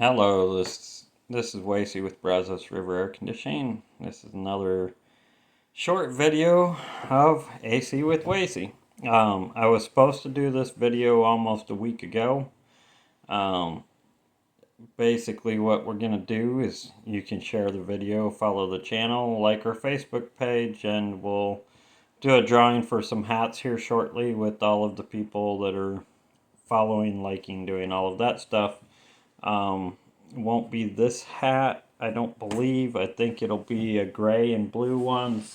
Hello, this is Wasey with Brazos River Air Conditioning. This is another short video of AC with Wasey. I was supposed to do this video almost a week ago. Um, Basically, what we're gonna do is you can share the video, follow the channel, like our Facebook page, and we'll do a drawing for some hats here shortly with all of the people that are following, liking, doing all of that stuff. Um, won't be this hat, I don't believe. I think it'll be a gray and blue one,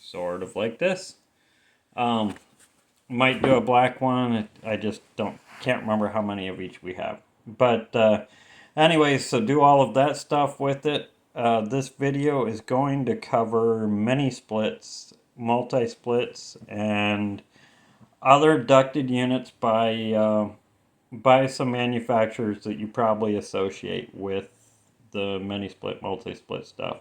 sort of like this. Um, might do a black one. I just can't remember how many of each we have. But anyways, so do all of that stuff with it. This video is going to cover mini splits, multi splits, and other ducted units by some manufacturers that you probably associate with the mini split, multi split stuff.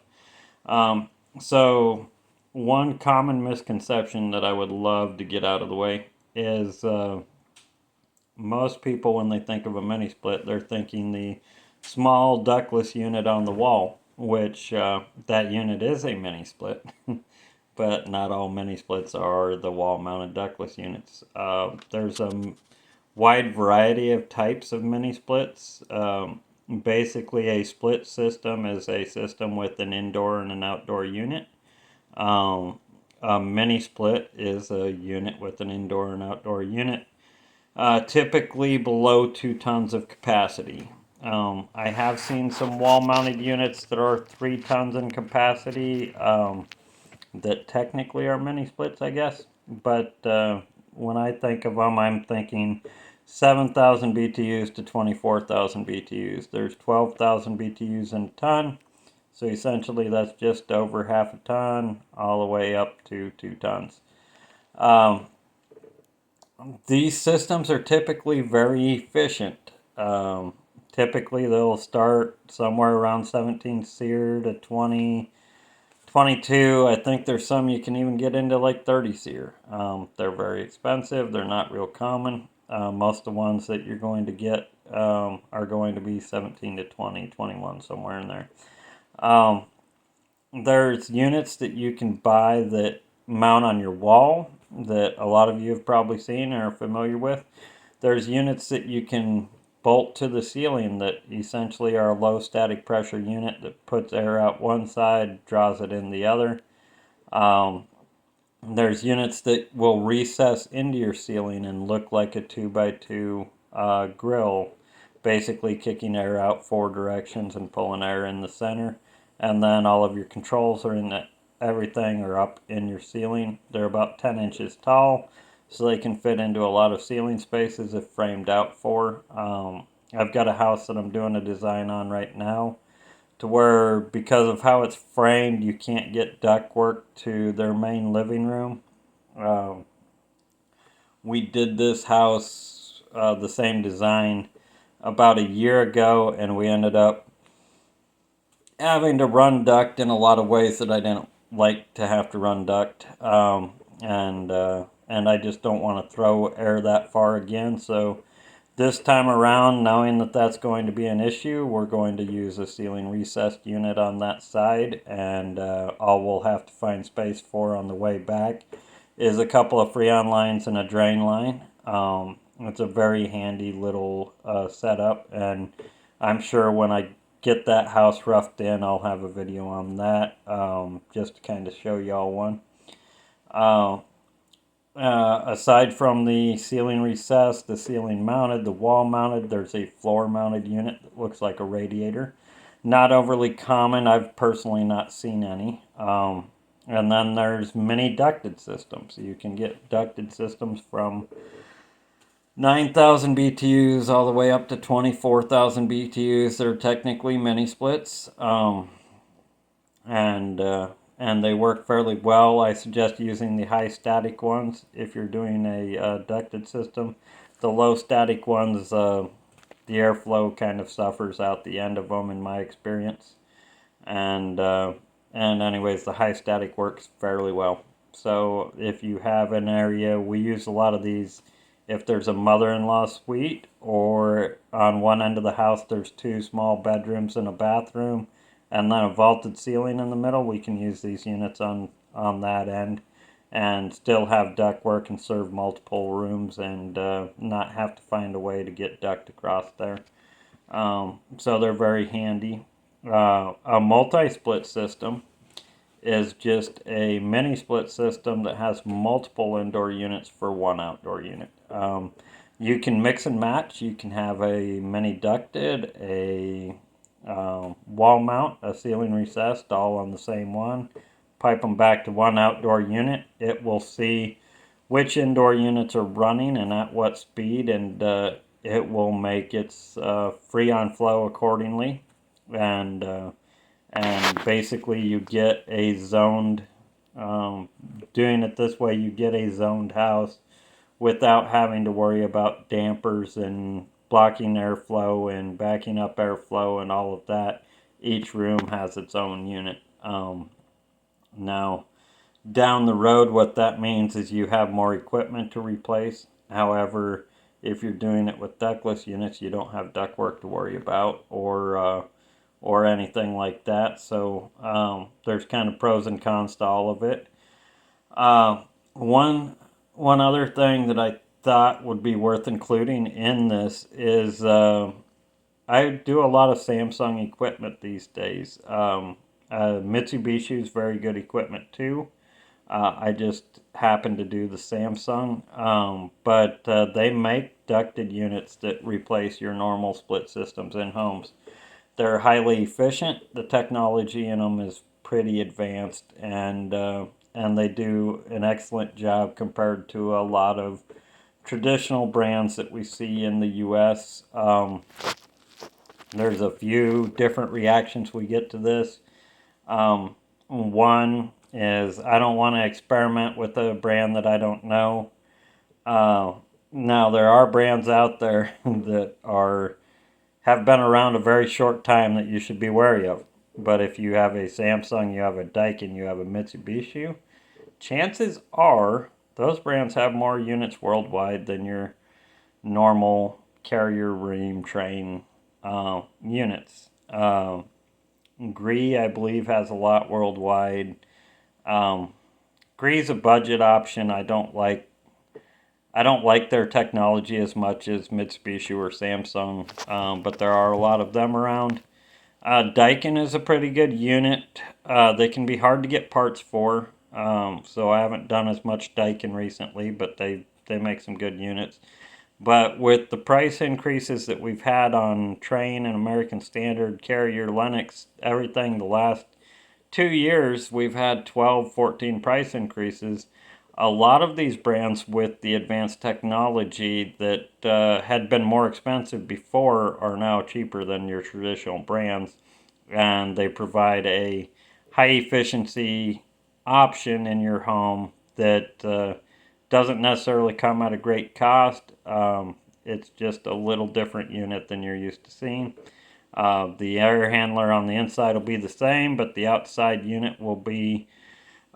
Um, so, one common misconception that I would love to get out of the way is most people, when they think of a mini split, they're thinking the small ductless unit on the wall, which that unit is a mini split. But not all mini splits are the wall mounted ductless units. There's a wide variety of types of mini splits. Basically, a split system is a system with an indoor and an outdoor unit. A mini split is a unit with an indoor and outdoor unit, typically below 2 tons of capacity. I have seen some wall mounted units that are 3 tons in capacity, that technically are mini splits, I guess. But when I think of them, I'm thinking 7,000 BTUs to 24,000 BTUs. There's 12,000 BTUs in a ton. So essentially, that's just over half a ton, all the way up to 2 tons. Um, these systems are typically very efficient. Typically, they'll start somewhere around 17 SEER to 22. I think there's some you can even get into like 30 SEER. They're very expensive. They're not real common. Most of the ones that you're going to get are going to be 17 to 20, 21, somewhere in there. Um, there's units that you can buy that mount on your wall that a lot of you have probably seen or are familiar with. There's units that you can bolt to the ceiling that essentially are a low static pressure unit that puts air out one side, draws it in the other. Um, there's units that will recess into your ceiling and look like a 2x2 grill, basically kicking air out 4 directions and pulling air in the center. And then all of your controls are in that, everything are up in your ceiling. They're about 10 inches tall, so they can fit into a lot of ceiling spaces if framed out for. I've got a house that I'm doing a design on right now to where, because of how it's framed, you can't get ductwork to their main living room. Um, we did this house, the same design, about a year ago, and we ended up having to run duct in a lot of ways that I didn't like to have to run duct. And I just don't want to throw air that far again. So this time around, knowing that that's going to be an issue, we're going to use a ceiling recessed unit on that side, and all we'll have to find space for on the way back is a couple of Freon lines and a drain line. It's a very handy little setup, and I'm sure when I get that house roughed in, I'll have a video on that, just to kind of show y'all one. Uh, Aside from the ceiling recessed, the ceiling mounted, the wall mounted, there's a floor mounted unit that looks like a radiator. Not overly common. I've personally not seen any. And then there's mini ducted systems. You can get ducted systems from 9,000 BTUs all the way up to 24,000 BTUs. They're technically mini splits. And they work fairly well. I suggest using the high static ones if you're doing a ducted system. The low static ones, the airflow kind of suffers out the end of them, in my experience. And anyways, the high static works fairly well. So if you have an area, we use a lot of these if there's a mother-in-law suite or on one end of the house there's 2 small bedrooms and a bathroom, and then a vaulted ceiling in the middle, we can use these units on that end and still have ductwork and serve multiple rooms, and not have to find a way to get duct across there. So they're very handy. A multi-split system is just a mini split system that has multiple indoor units for one outdoor unit. You can mix and match. You can have a mini ducted, a wall mount, a ceiling recessed, all on the same one. Pipe them back to one outdoor unit. It will see which indoor units are running and at what speed, and it will make its freon flow accordingly. And basically you get a zoned, doing it this way, you get a zoned house without having to worry about dampers and blocking airflow and backing up airflow and all of that. Each room has its own unit. Now, down the road, what that means is you have more equipment to replace. However, if you're doing it with ductless units, you don't have ductwork to worry about, or anything like that. So there's kind of pros and cons to all of it. One other thing that I thought would be worth including in this is I do a lot of Samsung equipment these days. Mitsubishi is very good equipment too. I just happen to do the Samsung, but they make ducted units that replace your normal split systems in homes. They're highly efficient. The technology in them is pretty advanced, and they do an excellent job compared to a lot of traditional brands that we see in the U.S. There's a few different reactions we get to this. One is I don't want to experiment with a brand that I don't know. Now there are brands out there that have been around a very short time that you should be wary of. But if you have a Samsung, you have a Daikin, you have a Mitsubishi, chances are those brands have more units worldwide than your normal Carrier Rheem Trane units. Gree, I believe, has a lot worldwide. Gree's a budget option. I don't like their technology as much as Mitsubishi or Samsung, but there are a lot of them around. Daikin is a pretty good unit. They can be hard to get parts for, so I haven't done as much Daikin recently, but they make some good units. But with the price increases that we've had on Trane and American Standard, Carrier, Lennox, everything the last 2 years, we've had 12, 14 price increases. A lot of these brands with the advanced technology that had been more expensive before are now cheaper than your traditional brands, and they provide a high efficiency option in your home that doesn't necessarily come at a great cost. It's just a little different unit than you're used to seeing. The air handler on the inside will be the same, but the outside unit will be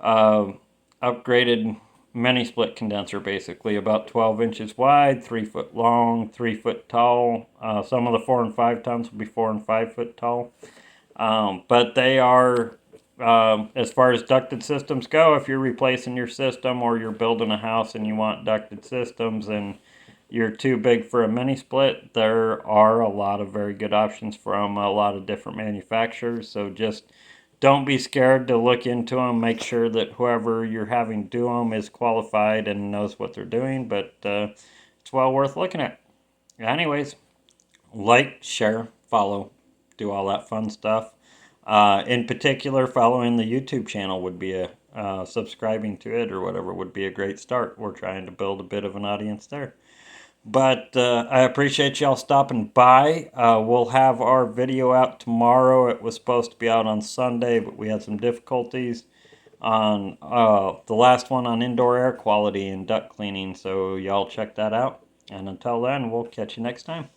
upgraded mini split condenser, basically about 12 inches wide, 3 foot long, 3 foot tall. Some of the 4 and 5 tons will be 4 and 5 foot tall. But they are, as far as ducted systems go, if you're replacing your system or you're building a house and you want ducted systems and you're too big for a mini split, there are a lot of very good options from a lot of different manufacturers. So just don't be scared to look into them. Make sure that whoever you're having do them is qualified and knows what they're doing, but it's well worth looking at. Anyways, like, share, follow, do all that fun stuff. In particular, following the YouTube channel would be subscribing to it or whatever would be a great start. We're trying to build a bit of an audience there. But I appreciate y'all stopping by. We'll have our video out tomorrow. It was supposed to be out on Sunday, but we had some difficulties on the last one on indoor air quality and duct cleaning. So y'all check that out. And until then, we'll catch you next time.